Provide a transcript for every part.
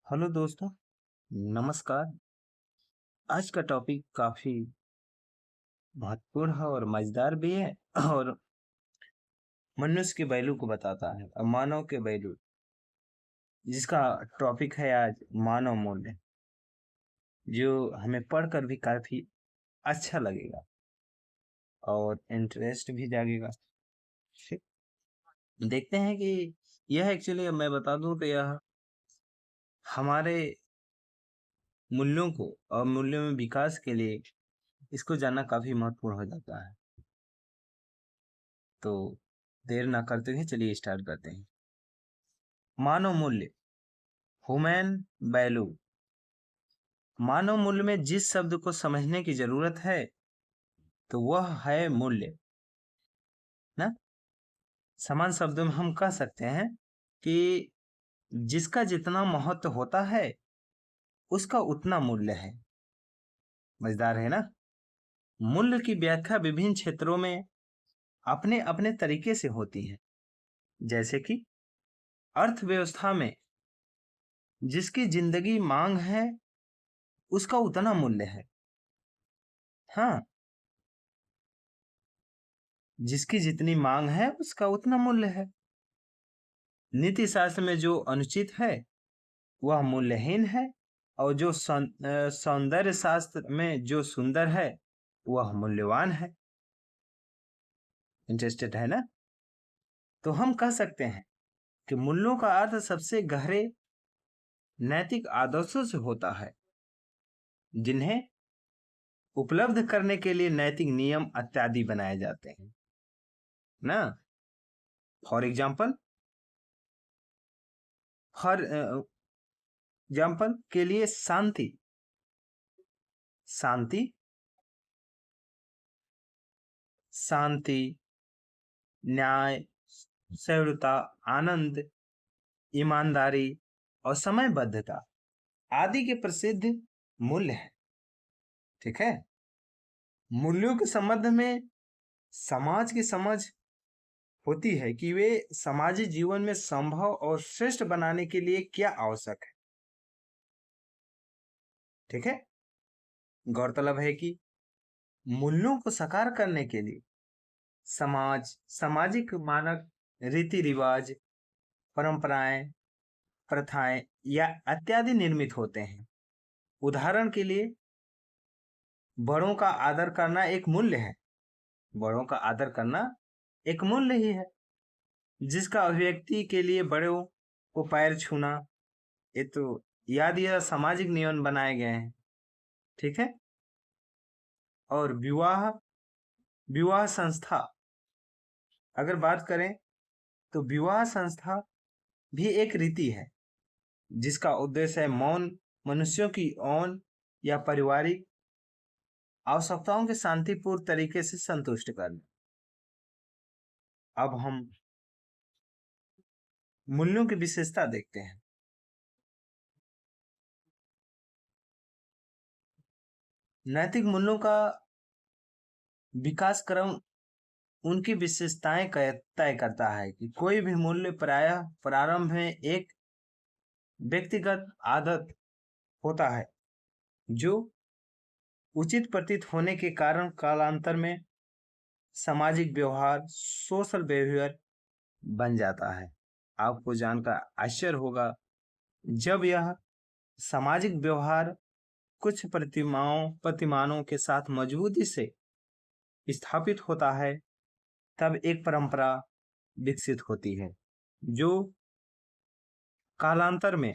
Hello दोस्तों, नमस्कार। आज का टॉपिक काफी महत्वपूर्ण है और मजेदार भी है और मनुष्य के वैल्यू को बताता है और मानव के वैल्यू, जिसका टॉपिक है आज मानव मूल्य, जो हमें पढ़कर भी काफी अच्छा लगेगा और इंटरेस्ट भी जागेगा। ठीक, देखते हैं कि यह एक्चुअली मैं बता दूं तो यह हमारे मूल्यों को और मूल्यों में विकास के लिए इसको जानना काफी महत्वपूर्ण हो जाता है। तो देर ना करते हुए चलिए स्टार्ट करते हैं। मानव मूल्य, ह्यूमन वैल्यू। मानव मूल्य में जिस शब्द को समझने की जरूरत है तो वह है मूल्य ना। समान शब्दों में हम कह सकते हैं कि जिसका जितना महत्व होता है उसका उतना मूल्य है। मजेदार है ना। मूल्य की व्याख्या विभिन्न क्षेत्रों में अपने अपने तरीके से होती है। जैसे कि अर्थव्यवस्था में जिसकी जिंदगी मांग है उसका उतना मूल्य है। हाँ, जिसकी जितनी मांग है उसका उतना मूल्य है। नीति शास्त्र में जो अनुचित है वह मूल्यहीन है और जो सौंदर्य शास्त्र में जो सुंदर है वह मूल्यवान है। इंटरेस्टेड है ना। तो हम कह सकते हैं कि मूल्यों का अर्थ सबसे गहरे नैतिक आदर्शों से होता है, जिन्हें उपलब्ध करने के लिए नैतिक नियम इत्यादि बनाए जाते हैं ना। फॉर एग्जाम्पल फॉर एग्जाम्पल के लिए शांति, शांति शांति, न्याय, सह्यता, आनंद, ईमानदारी और समयबद्धता आदि के प्रसिद्ध मूल्य हैं। ठीक है। मूल्यों के संबंध में समाज की समझ होती है कि वे समाजी जीवन में संभव और श्रेष्ठ बनाने के लिए क्या आवश्यक है। ठीक है। गौरतलब है कि मूल्यों को साकार करने के लिए समाज, सामाजिक मानक, रीति रिवाज, परंपराएं, प्रथाएं या इत्यादि निर्मित होते हैं। उदाहरण के लिए बड़ों का आदर करना एक मूल्य है। बड़ों का आदर करना एक मूल्य ही है, जिसका अभिव्यक्ति के लिए बड़ों को पैर छूना, ये तो याद या सामाजिक नियम बनाए गए हैं। ठीक है। और विवाह, विवाह संस्था अगर बात करें तो विवाह संस्था भी एक रीति है, जिसका उद्देश्य है मौन मनुष्यों की यौन या पारिवारिक आवश्यकताओं के शांतिपूर्ण तरीके से संतुष्ट करना। अब हम मूल्यों की विशेषता देखते हैं। नैतिक मूल्यों का विकास क्रम उनकी विशेषताएं तय करता है कि कोई भी मूल्य प्रायः प्रारंभ में एक व्यक्तिगत आदत होता है, जो उचित प्रतीत होने के कारण कालांतर में सामाजिक व्यवहार, सोशल बिहेवियर बन जाता है। आपको जानकर आश्चर्य होगा, जब यह सामाजिक व्यवहार कुछ प्रतिमानों के साथ मजबूती से स्थापित होता है, तब एक परंपरा विकसित होती है, जो कालांतर में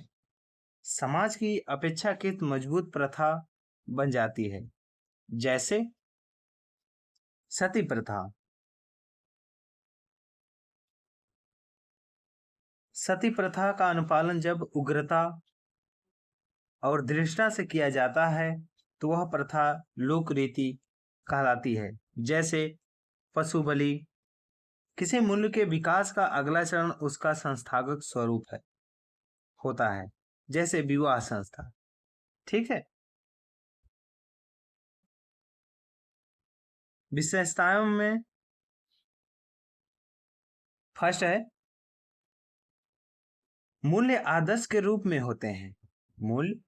समाज की अपेक्षाकृत मजबूत प्रथा बन जाती है। जैसे सती प्रथा। सती प्रथा का अनुपालन जब उग्रता और दृढ़ता से किया जाता है तो वह प्रथा लोक रीति कहलाती है। जैसे पशु बलि। किसी मूल्य के विकास का अगला चरण उसका संस्थागत स्वरूप है होता है, जैसे विवाह संस्था। ठीक है। विशेषताओं में फर्स्ट है, मूल्य आदर्श के रूप में होते हैं। मूल्य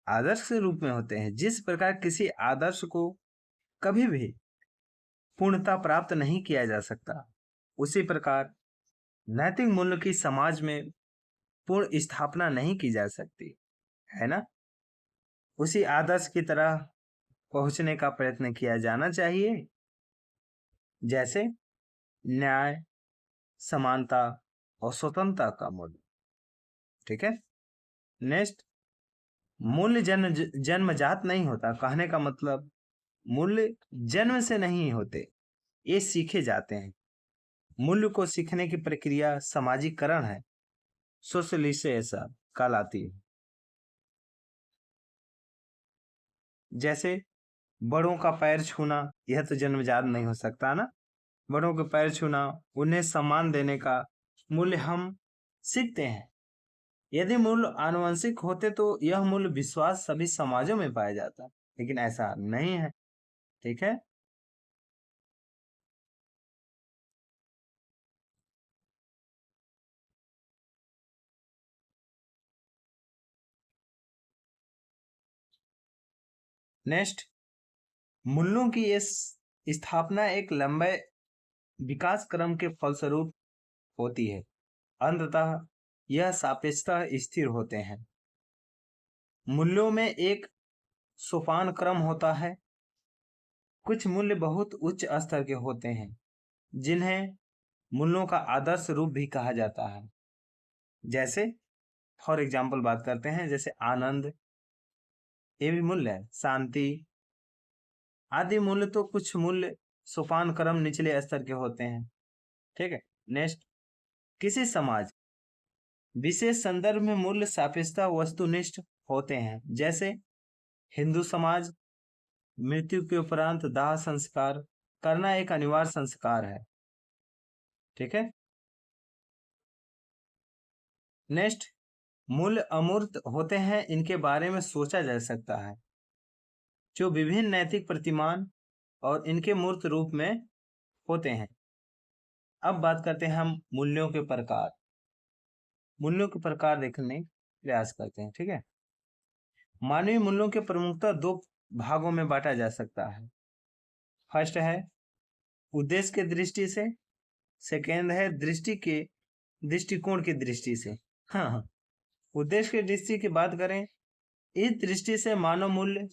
आदर्श के रूप में होते हैं। जिस प्रकार किसी आदर्श को कभी भी पूर्णता प्राप्त नहीं किया जा सकता, उसी प्रकार नैतिक मूल्य की समाज में पूर्ण स्थापना नहीं की जा सकती, है ना। उसी आदर्श की तरह पहुंचने का प्रयत्न किया जाना चाहिए, जैसे न्याय, समानता और स्वतंत्रता का मूल्य। ठीक है। नेक्स्ट, मूल्य जन्मजात नहीं होता। कहने का मतलब मूल्य जन्म से नहीं होते, ये सीखे जाते हैं। मूल्य को सीखने की प्रक्रिया सामाजिकरण है, सोशलाइजेशन कहलाती है। जैसे बड़ों का पैर छूना, यह तो जन्मजात नहीं हो सकता ना। बड़ों के पैर छूना, उन्हें सम्मान देने का मूल्य हम सीखते हैं। यदि मूल्य आनुवंशिक होते तो यह मूल्य विश्वास सभी समाजों में पाया जाता, लेकिन ऐसा नहीं है। ठीक है। नेक्स्ट, मूल्यों की इस स्थापना एक लंबे विकास क्रम के फलस्वरूप होती है। अंततः यह सापेक्षतः स्थिर होते हैं। मूल्यों में एक सोपान क्रम होता है। कुछ मूल्य बहुत उच्च स्तर के होते हैं, जिन्हें मूल्यों का आदर्श रूप भी कहा जाता है। जैसे फॉर एग्जाम्पल बात करते हैं, जैसे आनंद, ये भी मूल्य है। शांति आदि मूल्य। तो कुछ मूल्य सोपान क्रम निचले स्तर के होते हैं। ठीक है। नेक्स्ट, किसी समाज विशेष संदर्भ में मूल्य सापेक्षता वस्तुनिष्ठ होते हैं। जैसे हिंदू समाज, मृत्यु के उपरांत दाह संस्कार करना एक अनिवार्य संस्कार है। ठीक है। नेक्स्ट, मूल्य अमूर्त होते हैं, इनके बारे में सोचा जा सकता है, जो विभिन्न नैतिक प्रतिमान और इनके मूर्त रूप में होते हैं। अब बात करते हैं हम मूल्यों के प्रकार। मूल्यों के प्रकार देखने प्रयास करते हैं। ठीक है। मानवीय मूल्यों के प्रमुखतः दो भागों में बांटा जा सकता है। फर्स्ट है उद्देश्य के दृष्टि से, सेकेंड है दृष्टिकोण की दृष्टि से। हाँ हाँ। उद्देश्य की दृष्टि की बात करें, इस दृष्टि से मानव मूल्य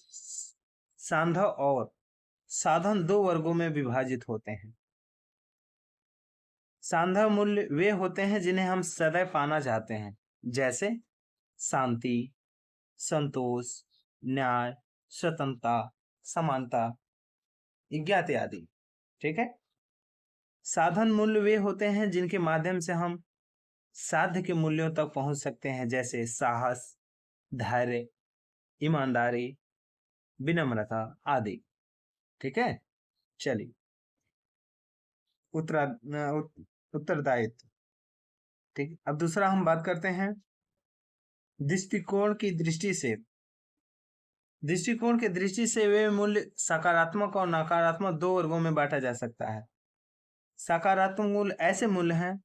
सांध्य और साधन दो वर्गों में विभाजित होते हैं। सांध्य मूल्य वे होते हैं जिन्हें हम सदैव पाना चाहते हैं, जैसे शांति, संतोष, न्याय, स्वतंत्रता, समानता इत्यादि आदि। ठीक है। साधन मूल्य वे होते हैं जिनके माध्यम से हम साध्य के मूल्यों तक पहुंच सकते हैं, जैसे साहस, धैर्य, ईमानदारी, विनम्रता आदि। ठीक है। चलिए, उत्तरदायित्व। ठीक। अब दूसरा हम बात करते हैं दृष्टिकोण की दृष्टि से। दृष्टिकोण की दृष्टि से वे मूल्य सकारात्मक और नकारात्मक दो वर्गों में बांटा जा सकता है। सकारात्मक मूल्य ऐसे मूल्य हैं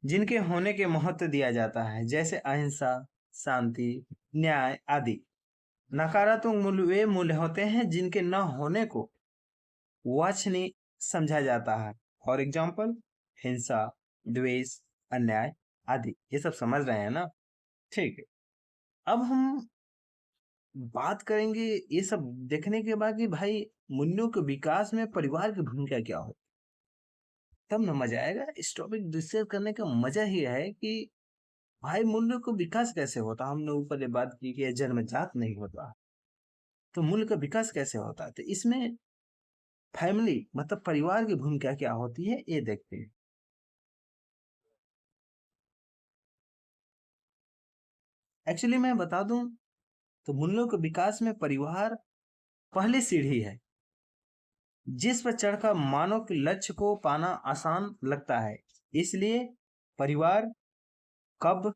जिनके होने के महत्व दिया जाता है, जैसे अहिंसा, शांति, न्याय आदि। नकारात्मक मूल्य वे मूल्य होते हैं जिनके न होने को वांछनीय समझा जाता है। फॉर एग्जाम्पल हिंसा, द्वेष, अन्याय आदि। ये सब समझ रहे हैं ना। ठीक है। अब हम बात करेंगे ये सब देखने के बाद कि भाई मूल्यों के विकास में परिवार की भूमिका क्या हो, तब न मजा आएगा। इस टॉपिक डिस्कस करने का मजा ही है कि भाई मूल्यों का विकास कैसे होता। हमने ऊपर ये बात की कि जन्मजात नहीं होता, तो मूल्य का विकास कैसे होता है, तो इसमें फैमिली मतलब परिवार की भूमिका क्या होती है, ये देखते हैं। एक्चुअली मैं बता दूं तो मूल्यों के विकास में परिवार पहली सीढ़ी है, जिस पर चढ़कर मानव के लक्ष्य को पाना आसान लगता है। इसलिए परिवार कब,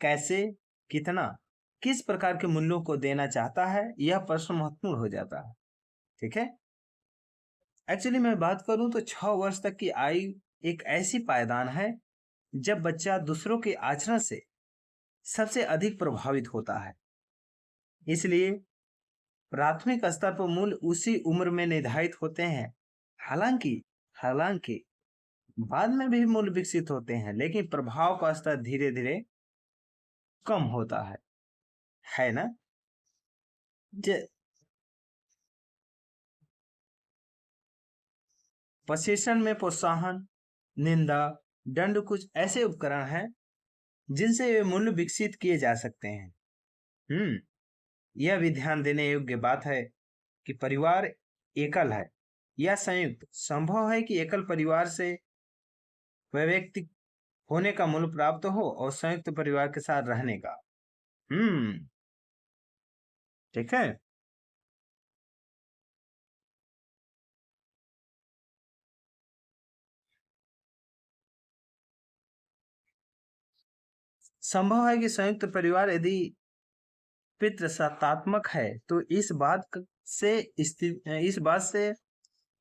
कैसे, कितना, किस प्रकार के मूल्यों को देना चाहता है, यह प्रश्न महत्वपूर्ण हो जाता है। ठीक है। एक्चुअली मैं बात करूं तो 6 वर्ष तक की आयु एक ऐसी पायदान है जब बच्चा दूसरों के आचरण से सबसे अधिक प्रभावित होता है। इसलिए प्राथमिक स्तर पर मूल्य उसी उम्र में निर्धारित होते हैं। हालांकि हालांकि बाद में भी मूल्य विकसित होते हैं, लेकिन प्रभाव का स्तर धीरे धीरे कम होता है ना। प्रशिक्षण में प्रोत्साहन, निंदा, दंड कुछ ऐसे उपकरण हैं जिनसे वे मूल्य विकसित किए जा सकते हैं। यह भी ध्यान देने योग्य बात है कि परिवार एकल है या संयुक्त। संभव है कि एकल परिवार से वह व्यक्ति होने का मूल्य प्राप्त हो और संयुक्त परिवार के साथ रहने का। ठीक है। संभव है कि संयुक्त परिवार यदि पितृसत्तात्मक है तो इस बात से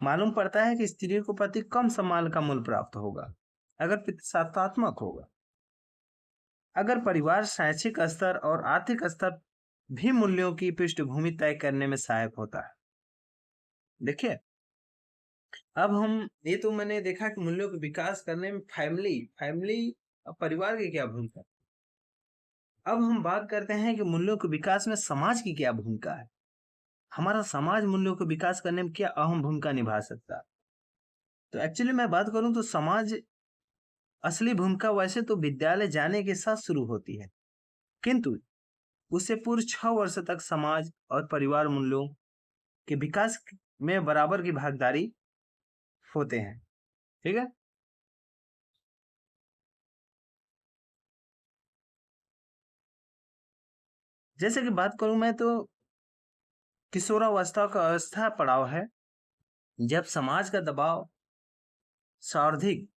मालूम पड़ता है कि स्त्री को प्रति कम सम्मान का मूल्य प्राप्त होगा अगर पितृसत्तात्मक होगा। अगर परिवार शैक्षिक स्तर और आर्थिक स्तर भी मूल्यों की पृष्ठभूमि तय करने में सहायक होता है। देखिए, अब हम ये तो मैंने देखा कि मूल्यों के विकास करने में फैमिली और परिवार की क्या भूमिका। अब हम बात करते हैं कि मूल्यों के विकास में समाज की क्या भूमिका है। हमारा समाज मूल्यों के विकास करने में क्या अहम भूमिका निभा सकता है। तो एक्चुअली मैं बात करूं तो समाज असली भूमिका वैसे तो विद्यालय जाने के साथ शुरू होती है, किंतु उससे पूर्व 6 वर्ष तक समाज और परिवार मूल्यों के विकास में बराबर की भागीदारी होते हैं। ठीक है। जैसे कि बात करूं मैं तो किशोरावस्था का अवस्था पड़ाव है जब समाज का दबाव सर्वाधिक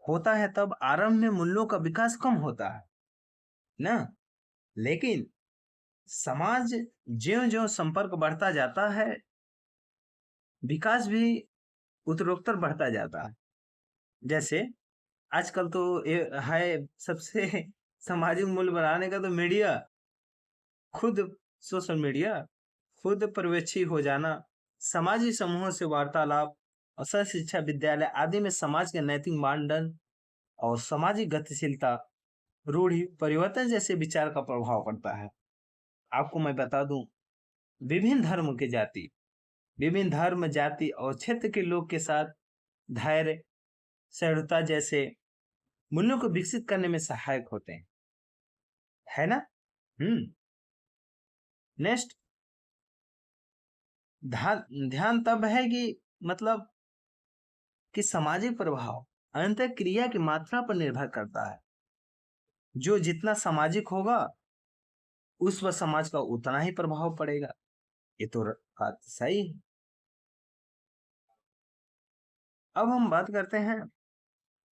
होता है, तब आरंभ में मूल्यों का विकास कम होता है ना। लेकिन समाज ज्यों-ज्यों संपर्क बढ़ता जाता है, विकास भी उत्तरोत्तर बढ़ता जाता है। जैसे आजकल तो ये है सबसे सामाजिक मूल्य बढ़ाने का तो मीडिया, खुद सोशल मीडिया, खुद पर्यवेक्षी हो जाना, सामाजिक समूहों से वार्तालाप और सह शिक्षा विद्यालय आदि में समाज के नैतिक मानदंड और सामाजिक गतिशीलता, रूढ़ि परिवर्तन जैसे विचार का प्रभाव पड़ता है। आपको मैं बता दूं, विभिन्न धर्म के जाति, विभिन्न धर्म, जाति और क्षेत्र के लोग के साथ धैर्य, सहिष्णुता जैसे मूल्यों को विकसित करने में सहायक होते हैं, है ना। हम्म नेक्स्ट, ध्यान तब है कि मतलब कि सामाजिक प्रभाव अंतः क्रिया की मात्रा पर निर्भर करता है। जो जितना सामाजिक होगा उस पर समाज का उतना ही प्रभाव पड़ेगा। ये तो बात सही है। अब हम बात करते हैं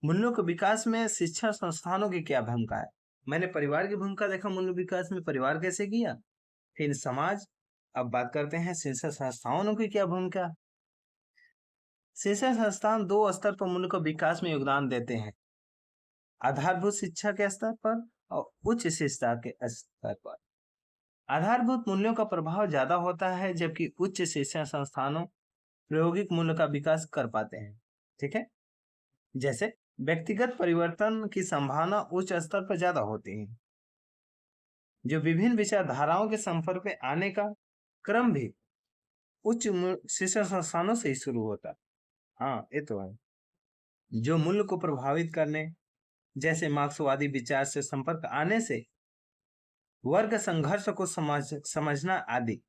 मूल्यों के विकास में शिक्षा संस्थानों की क्या भूमिका है। मैंने परिवार की भूमिका देखा, मूल्य विकास में परिवार कैसे किया, फिर समाज। अब बात करते हैं शिक्षा संस्थानों की क्या भूमिका। शिक्षा संस्थान दो स्तर पर मूल्य के विकास में योगदान देते हैं, आधारभूत शिक्षा के स्तर पर और उच्च शिक्षा के स्तर पर। आधारभूत मूल्यों का प्रभाव ज्यादा होता है, जबकि उच्च शिक्षा संस्थानों प्रायोगिक मूल्य का विकास कर पाते हैं। ठीक है। जैसे व्यक्तिगत परिवर्तन की संभावना उच्च स्तर पर ज्यादा होती है, जो विभिन्न विचारधाराओं के संपर्क में आने का क्रम भी उच्च शिक्षा संस्थानों से ही शुरू होता है। हाँ, ये तो है। जो मूल्य को प्रभावित करने, जैसे मार्क्सवादी विचार से संपर्क आने से वर्ग संघर्ष को समझना आदि।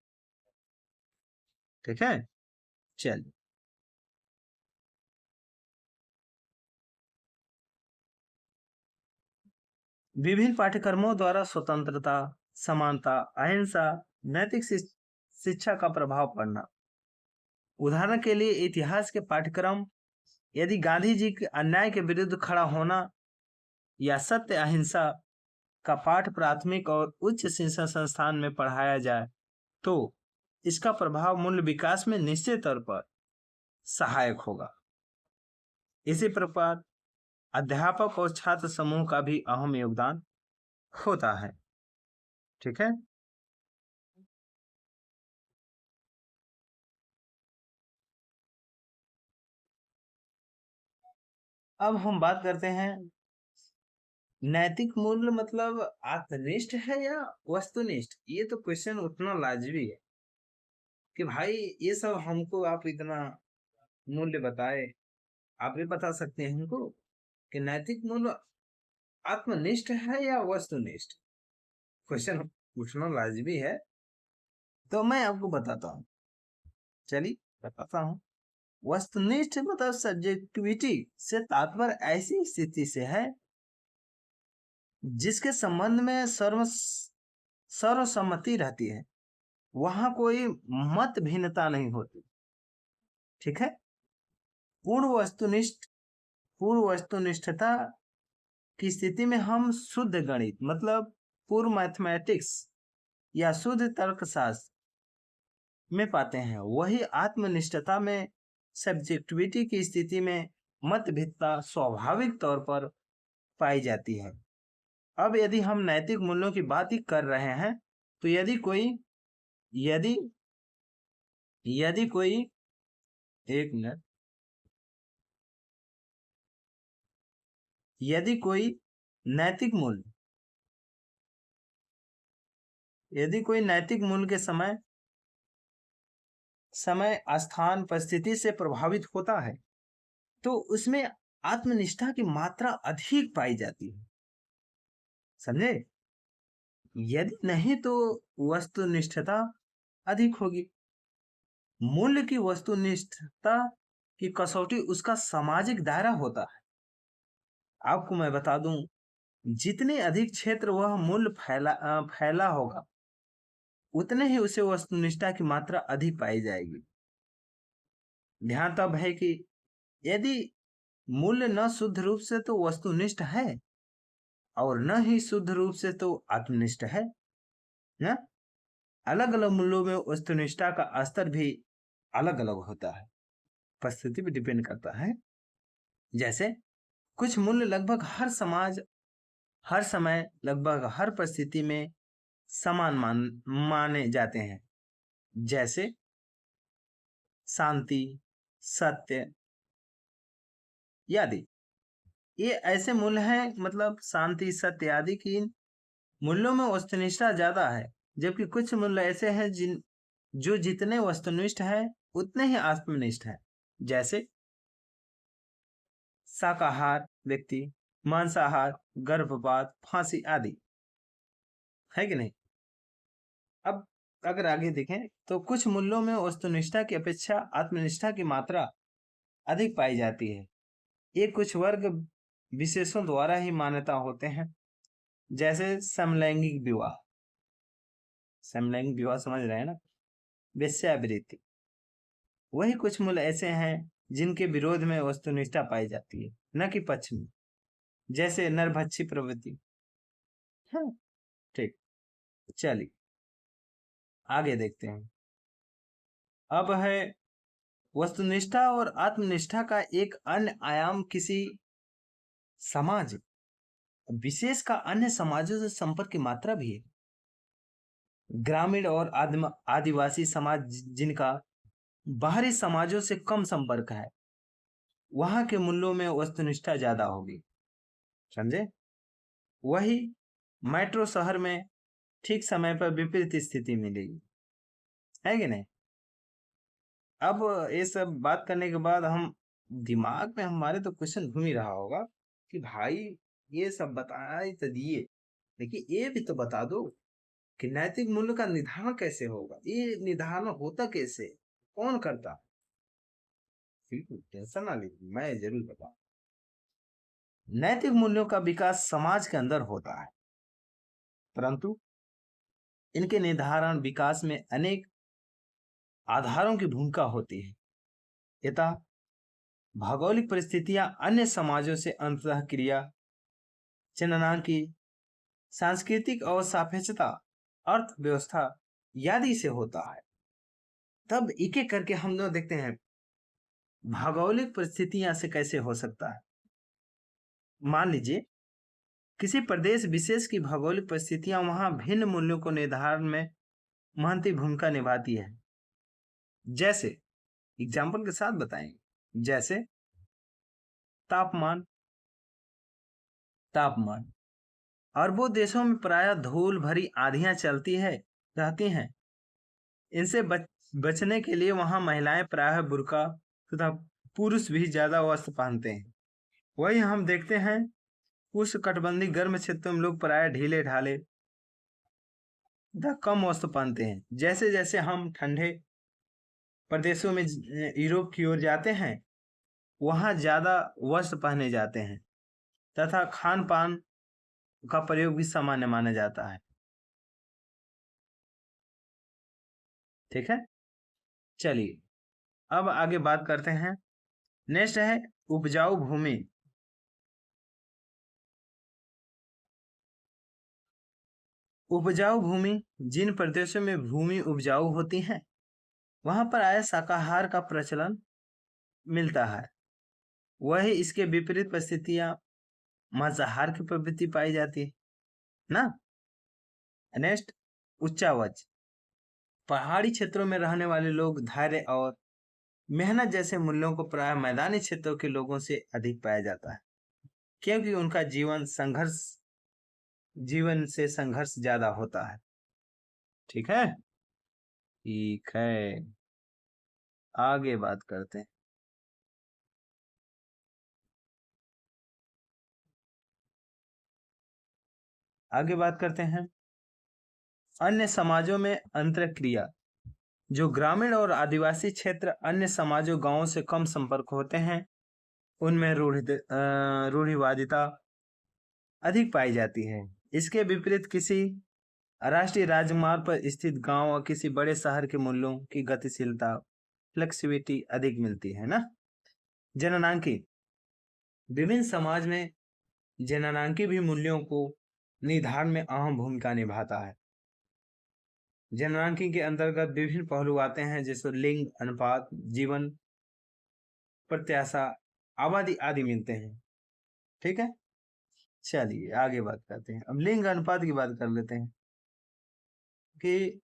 ठीक है। चलिए, विभिन्न पाठ्यक्रमों द्वारा स्वतंत्रता, समानता, अहिंसा, नैतिक शिक्षा का प्रभाव पड़ना। उदाहरण के लिए इतिहास के पाठ्यक्रम यदि गांधी जी के अन्याय के विरुद्ध खड़ा होना या सत्य अहिंसा का पाठ प्राथमिक और उच्च शिक्षा संस्थान में पढ़ाया जाए तो इसका प्रभाव मूल्य विकास में निश्चित तौर पर सहायक होगा। इसी प्रकार अध्यापक और छात्र समूह का भी अहम योगदान होता है। ठीक है। अब हम बात करते हैं, नैतिक मूल्य मतलब आत्मनिष्ठ है या वस्तुनिष्ठ। ये तो क्वेश्चन उठना लाजमी है कि भाई ये सब हमको आप इतना मूल्य बताए, आप भी बता सकते हैं हमको कि नैतिक मूल्य आत्मनिष्ठ है या वस्तुनिष्ठ। क्वेश्चन पूछना लाजमी है, तो मैं आपको बताता हूँ। चलिए बताता हूँ। वस्तुनिष्ठ मतलब सब्जेक्टिविटी से तात्पर्य ऐसी स्थिति से है जिसके संबंध में सर्वसम्मति रहती है, वहां कोई मत भिन्नता नहीं होती। ठीक है। पूर्ण वस्तुनिष्ठ पूर्ण वस्तुनिष्ठता की स्थिति में हम शुद्ध गणित मतलब पूर्ण मैथमेटिक्स या शुद्ध तर्कशास्त्र में पाते हैं। वही आत्मनिष्ठता में सब्जेक्टिविटी की स्थिति में मतभिन्नता स्वाभाविक तौर पर पाई जाती है। अब यदि हम नैतिक मूल्यों की बात ही कर रहे हैं, तो यदि यदि कोई एक मिनट यदि कोई नैतिक मूल्य यदि कोई नैतिक मूल्य के समय स्थान परिस्थिति से प्रभावित होता है, तो उसमें आत्मनिष्ठा की मात्रा अधिक पाई जाती है। समझे। यदि नहीं तो वस्तुनिष्ठता अधिक होगी। मूल्य की वस्तुनिष्ठता की कसौटी उसका सामाजिक दायरा होता है। आपको मैं बता दूं, जितने अधिक क्षेत्र वह मूल्य फैला होगा, उतने ही उसे वस्तुनिष्ठता की मात्रा अधिक पाई जाएगी। ध्यान तब है कि यदि मूल्य न शुद्ध रूप से तो वस्तुनिष्ठ है और न ही शुद्ध रूप से तो आत्मनिष्ठ है ना। अलग अलग मूल्यों में वस्तुनिष्ठता का स्तर भी अलग अलग होता है, परिस्थिति भी डिपेंड करता है। जैसे कुछ मूल्य लगभग हर समय लगभग हर परिस्थिति में समान माने जाते हैं। जैसे शांति, सत्य आदि। ये ऐसे मूल्य हैं, मतलब शांति, सत्य आदि की मूल्यों में वस्तुनिष्ठता ज्यादा है, जबकि कुछ मूल्य ऐसे हैं जो जितने वस्तुनिष्ठ है उतने ही आत्मनिष्ठ है। जैसे शाकाहार व्यक्ति, मांसाहार, गर्भपात, फांसी आदि। है कि नहीं। अब अगर आगे देखें तो कुछ मूल्यों में वस्तुनिष्ठता की अपेक्षा आत्मनिष्ठा की मात्रा अधिक पाई जाती है। ये कुछ वर्ग विशेषों द्वारा ही मान्यता होते हैं। जैसे समलैंगिक विवाह समझ रहे हैं ना, वेश्यावृत्ति। वही कुछ मूल्य ऐसे हैं जिनके विरोध में वस्तुनिष्ठता पाई जाती है, न कि पक्ष में। जैसे नरभक्षी प्रवृत्ति। हाँ, ठीक। चलिए आगे देखते हैं। अब है वस्तुनिष्ठा और आत्मनिष्ठा का एक अन्य आयाम किसी समाज विशेष का अन्य समाजों से संपर्क की मात्रा भी है। ग्रामीण और आदिवासी समाज जिनका बाहरी समाजों से कम संपर्क है, वहां के मूल्यों में वस्तुनिष्ठा ज्यादा होगी। समझे। वही मेट्रो शहर में ठीक समय पर विपरीत स्थिति मिलेगी। है कि नहीं। अब ये सब बात करने के बाद हम दिमाग में हमारे तो क्वेश्चन घूम ही रहा होगा कि भाई ये सब बता ही तो दिए, लेकिन ये भी तो बता दो कि नैतिक मूल्य का निर्धारण कैसे होगा। ये निर्धारण होता कैसे, कौन करता। बिल्कुल टेंशन ना लीजिए, मैं जरूर बताऊं। नैतिक मूल्यों का विकास समाज के अंदर होता है, परंतु इनके निर्धारण विकास में अनेक आधारों की भूमिका होती है। यथा भौगोलिक परिस्थितियां, अन्य समाजों से अंतः क्रिया, जननांग की सांस्कृतिक और सापेक्षता, अर्थव्यवस्था आदि से होता है। तब एक एक करके हम लोग देखते हैं भौगोलिक परिस्थितियां से कैसे हो सकता है। मान लीजिए किसी प्रदेश विशेष की भौगोलिक परिस्थितियां वहां भिन्न मूल्यों को निर्धारण में महत्वपूर्ण भूमिका निभाती है। जैसे एग्जाम्पल के साथ बताएंगे, जैसे तापमान। तापमान अरबों देशों में प्रायः धूल भरी आंधियां चलती है रहती हैं। इनसे बचने के लिए वहां महिलाएं प्रायः बुर्का तथा पुरुष भी ज्यादा वस्त्र पहनते हैं। वही हम देखते हैं उष्णकटिबंधीय गर्म क्षेत्रों में लोग प्रायः ढीले ढाले तथा कम वस्त्र पहनते हैं। जैसे जैसे हम ठंडे प्रदेशों में यूरोप की ओर जाते हैं, वहां ज्यादा वस्त्र पहने जाते हैं तथा खान पान का प्रयोग भी सामान्य माना जाता है। ठीक है, चलिए अब आगे बात करते हैं। नेक्स्ट है उपजाऊ भूमि। उपजाऊ भूमि जिन प्रदेशों में भूमि उपजाऊ होती है वहां पर आय शाकाहार का प्रचलन मिलता है। वही इसके विपरीत परिस्थितियां मांसाहार की प्रवृत्ति पाई जाती है ना। नेक्स्ट उच्चावच। पहाड़ी क्षेत्रों में रहने वाले लोग धैर्य और मेहनत जैसे मूल्यों को प्राय मैदानी क्षेत्रों के लोगों से अधिक पाया जाता है, क्योंकि उनका जीवन से संघर्ष ज्यादा होता है। ठीक है, ठीक है, आगे बात करते हैं। आगे बात करते हैं अन्य समाजों में अंतरक्रिया। जो ग्रामीण और आदिवासी क्षेत्र अन्य समाजों गांवों से कम संपर्क होते हैं उनमें रूढ़िवादिता अधिक पाई जाती है। इसके विपरीत किसी राष्ट्रीय राजमार्ग पर स्थित गांव और किसी बड़े शहर के मूल्यों की गतिशीलता फ्लेक्सिबिलिटी अधिक मिलती है ना। जननांकी। विभिन्न समाज में जननांकी भी मूल्यों को निर्धारण में अहम भूमिका निभाता है। जननांकी के अंतर्गत विभिन्न पहलू आते हैं, जैसे लिंग अनुपात, जीवन प्रत्याशा, आबादी आदि मिलते हैं। ठीक है, चलिए आगे बात करते हैं। अब लिंग अनुपात की बात कर लेते हैं कि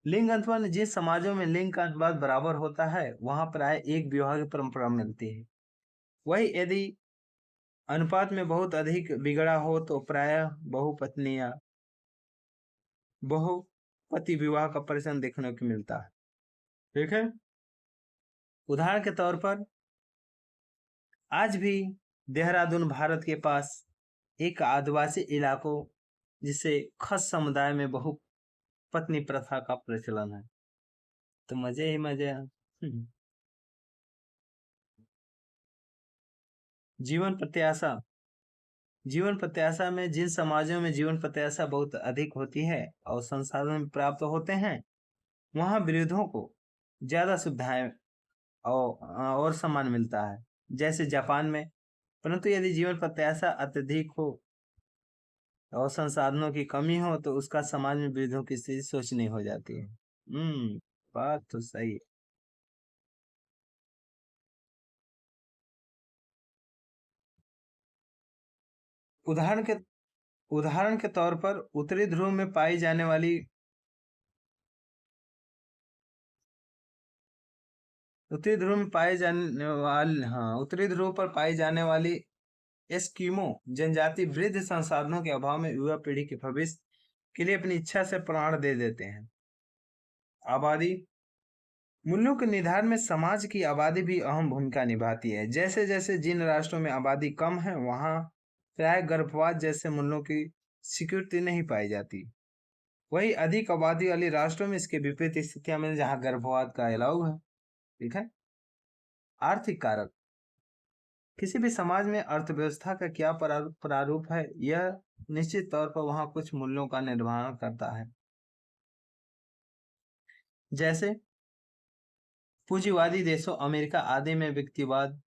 लिंग अनुपात जिस समाजों में लिंग का अनुपात बराबर होता है वहां प्राय एक विवाह की परंपरा मिलती है। वही यदि अनुपात में बहुत अधिक बिगड़ा हो तो प्राय बहुपति विवाह का प्रचलन देखने को मिलता है। ठीक है, उदाहरण के तौर पर आज भी देहरादून भारत के पास एक आदिवासी इलाकों जिसे खस समुदाय में बहुपत्नी प्रथा का प्रचलन है। तो मजे ही मजे हैं। जीवन प्रत्याशा में जिन समाजों में जीवन प्रत्याशा बहुत अधिक होती है और संसाधन प्राप्त होते हैं वहां वृद्धों को ज्यादा सुविधाएं और सम्मान मिलता है, जैसे जापान में। परंतु यदि जीवन प्रत्याशा अत्यधिक हो और संसाधनों की कमी हो तो उसका समाज में वृद्धों की स्थिति सोचनी हो जाती है। बात तो सही है। उदाहरण के तौर पर उत्तरी ध्रुव में पाई जाने वाली उत्तरी ध्रुव पर पाई जाने वाली एस्किमो जनजाति वृद्ध संसाधनों के अभाव में युवा पीढ़ी के भविष्य के लिए अपनी इच्छा से प्राण दे देते हैं। आबादी मूल्यों के निर्धारण में समाज की आबादी भी अहम भूमिका निभाती है। जैसे जैसे जिन राष्ट्रों में आबादी कम है वहां प्राय गर्भपात जैसे मूल्यों की स्वीकृति नहीं पाई जाती। वही अधिक आबादी वाली राष्ट्रों में इसके विपरीत स्थितियां में जहां गर्भपात का अलाउ है। ठीक है, आर्थिक कारक। किसी भी समाज में अर्थव्यवस्था का क्या प्रारूप है यह निश्चित तौर पर वहां कुछ मूल्यों का निर्माण करता है। जैसे पूंजीवादी देशों अमेरिका आदि में व्यक्तिवाद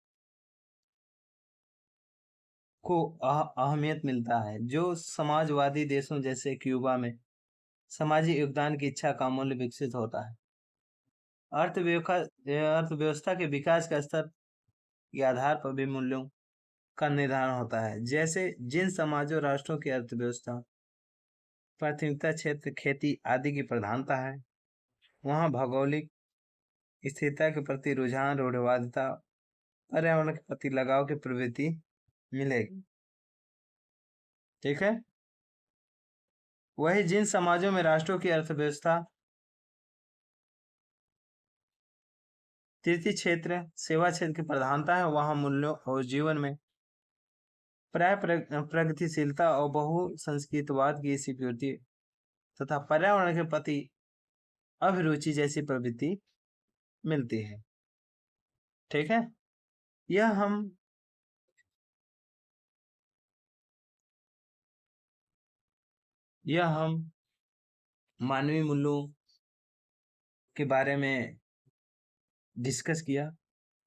को अहमियत मिलता है, जो समाजवादी देशों जैसे क्यूबा में सामाजिक योगदान की इच्छा का मूल्य विकसित होता है। अर्थव्यवस्था के विकास का स्तर के आधार पर भी मूल्यों का निर्धारण होता है। जैसे जिन समाजों राष्ट्रों की अर्थव्यवस्था, प्राथमिकता क्षेत्र, खेती आदि की प्रधानता है, वहाँ भौगोलिक स्थिरता के प्रति रुझान, रूढ़िवादिता, पर्यावरण के प्रति लगाव की प्रवृत्ति मिलेगी। ठीक है। वही जिन समाजों में राष्ट्रों की अर्थव्यवस्था, तृतीय क्षेत्र, सेवा क्षेत्र की प्रधानता है, वहां मूल्यों और जीवन में प्राय प्रगतिशीलता और बहुसंस्कृतवाद की स्वीकृति तथा पर्यावरण के प्रति अभिरुचि जैसी प्रवृत्ति मिलती है। ठीक है। यह हम मानवीय मूल्यों के बारे में डिस्कस किया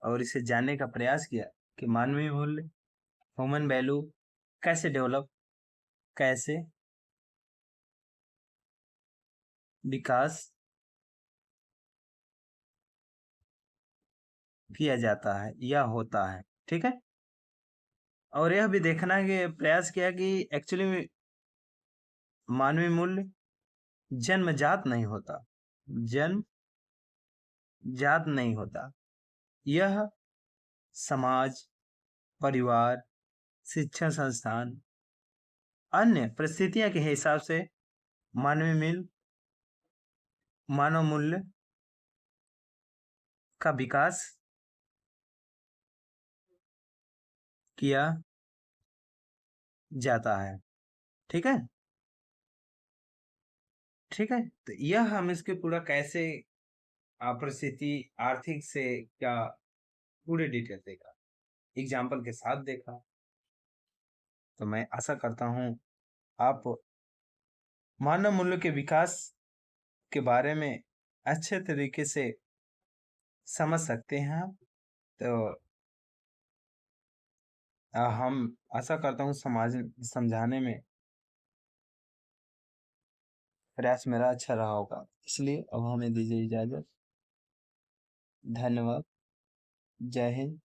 और इसे जानने का प्रयास किया कि मानवीय मूल्य, ह्यूमन वैल्यू कैसे डेवलप, कैसे विकास किया जाता है या होता है। ठीक है। और यह भी देखना कि प्रयास किया कि एक्चुअली में मानवीय मूल्य जन्मजात नहीं होता, जन्मजात नहीं होता। यह समाज, परिवार, शिक्षण संस्थान, अन्य परिस्थितियों के हिसाब से मानव मूल्य का विकास किया जाता है। ठीक है। ठीक है। तो यह हम इसके पूरा कैसे परिस्थिति आर्थिक से क्या पूरे डिटेल देखा, एग्जाम्पल के साथ देखा। तो मैं आशा करता हूं आप मानव मूल्य के विकास के बारे में अच्छे तरीके से समझ सकते हैं। तो हम आशा करता हूँ समझाने में प्रयास मेरा अच्छा रहा होगा। इसलिए अब हमें दीजिए इजाजत। धन्यवाद। जय हिंद।